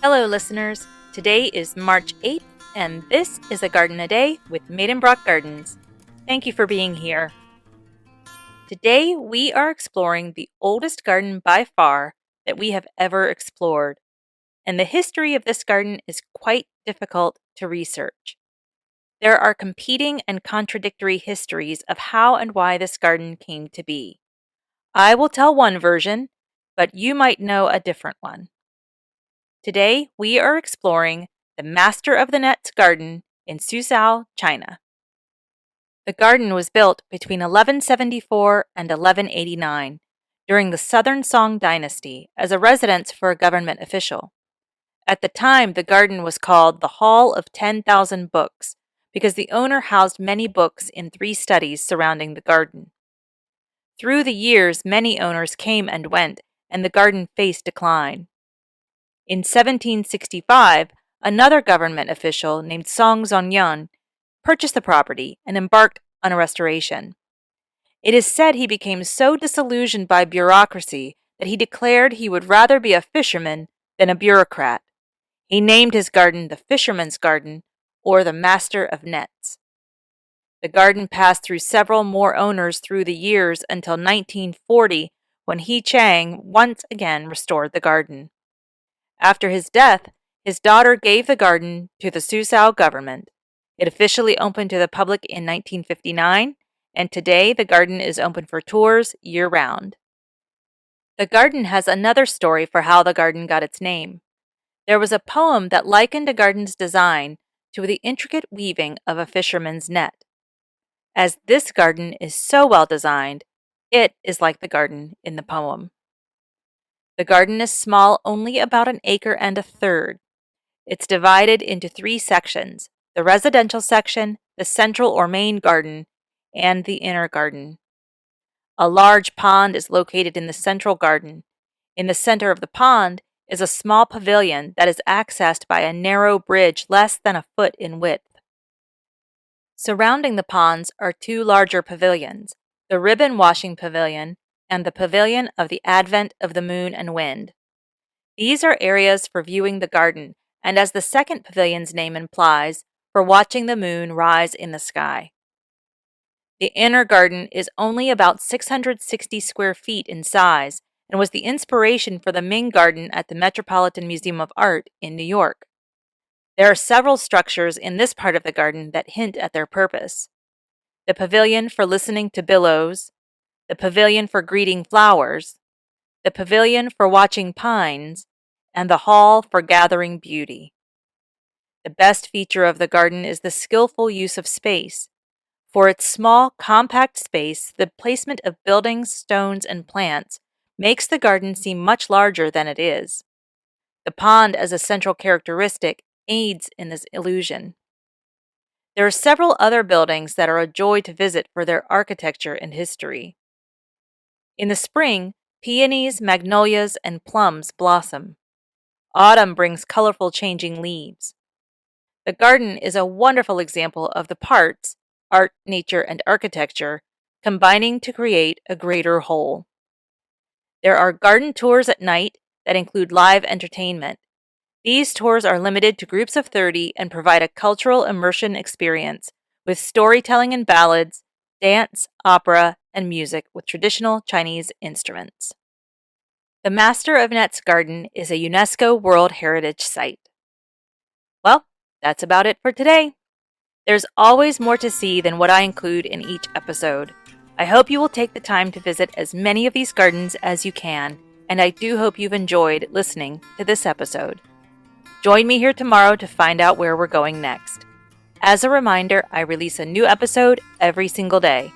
Hello, listeners. Today is March 8th, and this is A Garden a Day with Maidenbrock Gardens. Thank you for being here. Today, we are exploring the oldest garden by far that we have ever explored, and the history of this garden is quite difficult to research. There are competing and contradictory histories of how and why this garden came to be. I will tell one version, but you might know a different one. Today, we are exploring the Master of the Nets garden in Suzhou, China. The garden was built between 1174 and 1189 during the Southern Song dynasty as a residence for a government official. At the time, the garden was called the Hall of 10,000 Books because the owner housed many books in 3 studies surrounding the garden. Through the years, many owners came and went, and the garden faced decline. In 1765, another government official named Song Zhongyun purchased the property and embarked on a restoration. It is said he became so disillusioned by bureaucracy that he declared he would rather be a fisherman than a bureaucrat. He named his garden the Fisherman's Garden, or the Master of Nets. The garden passed through several more owners through the years until 1940, when He Chang once again restored the garden. After his death, his daughter gave the garden to the Suzhou government. It officially opened to the public in 1959, and today the garden is open for tours year-round. The garden has another story for how the garden got its name. There was a poem that likened a garden's design to the intricate weaving of a fisherman's net. As this garden is so well designed, it is like the garden in the poem. The garden is small, only about 1 acre and a third. It's divided into 3 sections: the residential section, the central or main garden, and the inner garden. A large pond is located in the central garden. In the center of the pond is a small pavilion that is accessed by a narrow bridge less than a foot in width. Surrounding the ponds are 2 larger pavilions, the ribbon washing pavilion and the pavilion of the advent of the moon and wind. These are areas for viewing the garden, and as the second pavilion's name implies, for watching the moon rise in the sky. The inner garden is only about 660 square feet in size and was the inspiration for the Ming Garden at the Metropolitan Museum of Art in New York. There are several structures in this part of the garden that hint at their purpose: the pavilion for listening to billows, the pavilion for greeting flowers, the pavilion for watching pines, and the hall for gathering beauty. The best feature of the garden is the skillful use of space. For its small, compact space, the placement of buildings, stones, and plants makes the garden seem much larger than it is. The pond as a central characteristic aids in this illusion. There are several other buildings that are a joy to visit for their architecture and history. In the spring, peonies, magnolias, and plums blossom. Autumn brings colorful changing leaves. The garden is a wonderful example of the parts, art, nature, and architecture, combining to create a greater whole. There are garden tours at night that include live entertainment. These tours are limited to groups of 30 and provide a cultural immersion experience with storytelling and ballads, dance, opera, and music with traditional Chinese instruments. The Master of Nets Garden is a UNESCO World Heritage Site. Well, that's about it for today. There's always more to see than what I include in each episode. I hope you will take the time to visit as many of these gardens as you can, and I do hope you've enjoyed listening to this episode. Join me here tomorrow to find out where we're going next. As a reminder, I release a new episode every single day.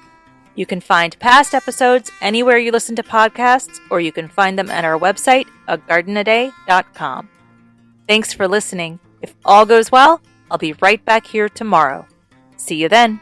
You can find past episodes anywhere you listen to podcasts, or you can find them at our website, agardenaday.com. Thanks for listening. If all goes well, I'll be right back here tomorrow. See you then.